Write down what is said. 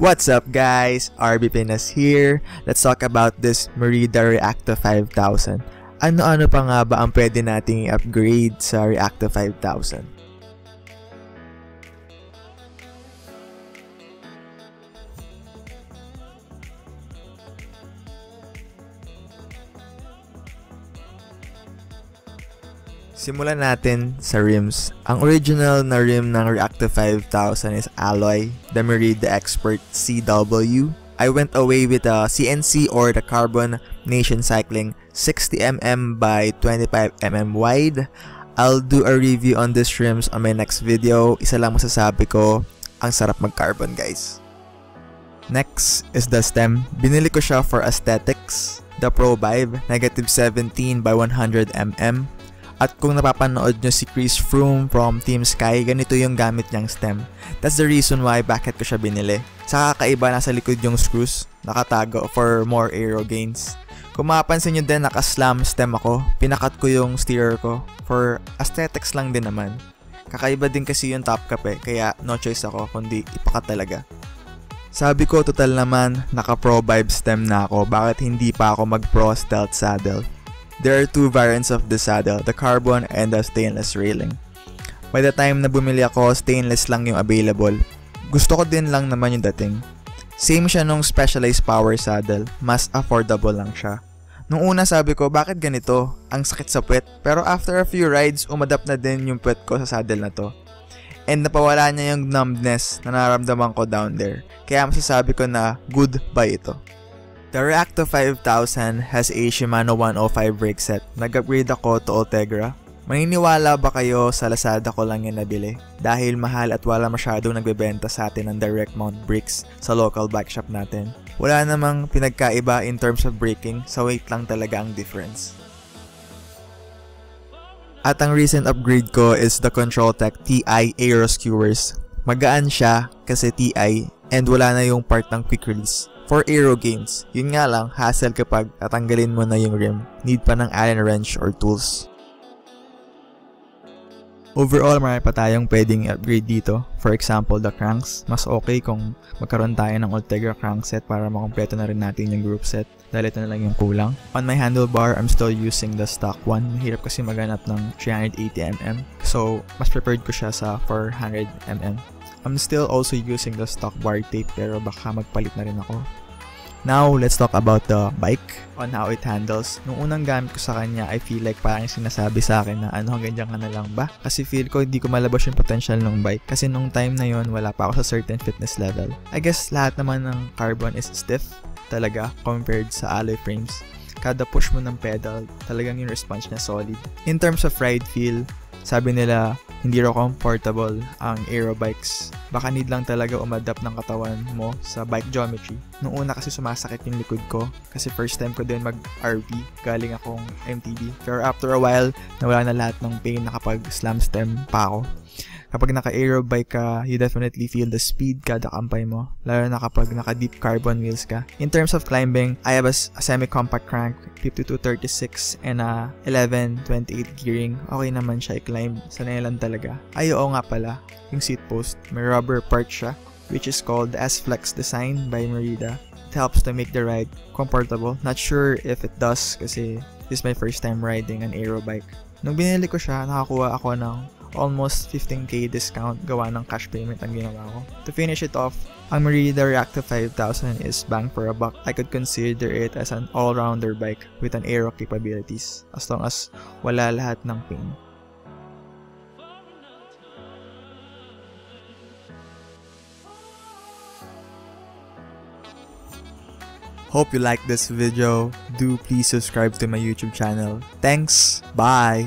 What's up guys? RB Pinas here. Let's talk about this Merida Reacto 5000. Ano-ano pa nga ba ang pwede nating i-upgrade sa Reacto 5000? Simulan natin sa rims. Ang original na rim ng Reacto 5000 is alloy, the Merida Expert CW. I went away with a CNC or the Carbon Nation Cycling 60mm by 25mm wide. I'll do a review on these rims on my next video. Isa lang masasabi ko, ang sarap mag-carbon guys. Next is the stem. Binili ko siya for aesthetics. The Pro Vibe, negative 17 by 100mm. At kung napapanood nyo si Chris Froome from Team Sky, ganito yung gamit niyang stem. That's the reason why bakit ko siya binili. Sa kakaiba, nasa likod yung screws, nakatago for more aero gains. Kung mapapansin nyo din, naka-slam stem ako. Pinakat ko yung steerer ko for aesthetics lang din naman. Kakaiba din kasi yung top cap kaya no choice ako kundi ipakat talaga. Sabi ko, total naman, naka-Pro Vibe stem na ako, bakit hindi pa ako mag-Pro Stealth saddle? There are two variants of the saddle, the carbon and the stainless railing. By the time na bumili ako, stainless lang yung available. Gusto ko din lang naman yung dating. Same siya nung specialized power saddle, mas affordable lang siya. Nung una sabi ko, bakit ganito? Ang sakit sa puwet. Pero after a few rides, umadapt na din yung puwet ko sa saddle na to. And napawala niya yung numbness na nararamdaman ko down there. Kaya masasabi ko na good buy ito. The Reacto 5000 has a Shimano 105 brake set. Nag-upgrade ako to Ultegra. Maniniwala ba kayo sa Lazada ko lang yan nabili? Dahil mahal at wala masyadong nagbebenta sa atin ng direct mount brakes sa local bike shop natin. Wala namang pinagkaiba in terms of braking, sa weight lang talaga ang difference. At ang recent upgrade ko is the Control-Tech TI Aero Skewers. Magaan siya kasi TI and wala na yung part ng quick release. For aero gains, yun nga lang, hassle kapag tatanggalin mo na yung rim. Need pa ng Allen wrench or tools. Overall, marami pa tayong pwedeng upgrade dito. For example, the cranks. Mas okay kung magkaroon tayo ng Ultegra crankset para makompleto na rin natin yung group set. Dahil ito na lang yung kulang. On my handlebar, I'm still using the stock one. Mahirap kasi maghanap ng 380mm. So, mas preferred ko siya sa 400mm. I'm still also using the stock bar tape pero baka magpalit na rin ako. Now, let's talk about the bike on how it handles. Nung unang gamit ko sa kanya, I feel like parang sinasabi sa akin na ganyan ka na lang ba? Kasi feel ko hindi ko malabas yung potential ng bike. Kasi nung time na yon wala pa ako sa certain fitness level. I guess lahat naman ng carbon is stiff talaga compared sa alloy frames. Kada push mo ng pedal, talagang yung response niya solid. In terms of ride feel, sabi nila, hindi raw comfortable ang aero bikes. Baka need lang talaga umadapt ng katawan mo sa bike geometry. Nung una kasi sumasakit yung likod ko kasi first time ko din mag-RV, galing akong MTB. Pero after a while, nawala na lahat ng pain na kapag slam stem pa ako. Kapag naka-aero bike ka, you definitely feel the speed kada kampay mo. Lalo na kapag naka-deep carbon wheels ka. In terms of climbing, I have a semi-compact crank, 5236 and a 1128 gearing. Okay naman siya i-climb. Sanay lang talaga. Ay, oo nga pala. Yung seat post, may rubber part siya, which is called the S-Flex design by Merida. It helps to make the ride comfortable. Not sure if it does kasi this is my first time riding an aero bike. Nung binili ko siya, nakakuha ako ng almost 15k discount gawa ng cash payment ang ginawa ko. To finish it off, ang Merida Reacto 5000 is bang for a buck. I could consider it as an all-rounder bike with an aero capabilities as long as wala lahat ng pain. Hope you liked this video. Do please subscribe to my YouTube channel. Thanks. Bye.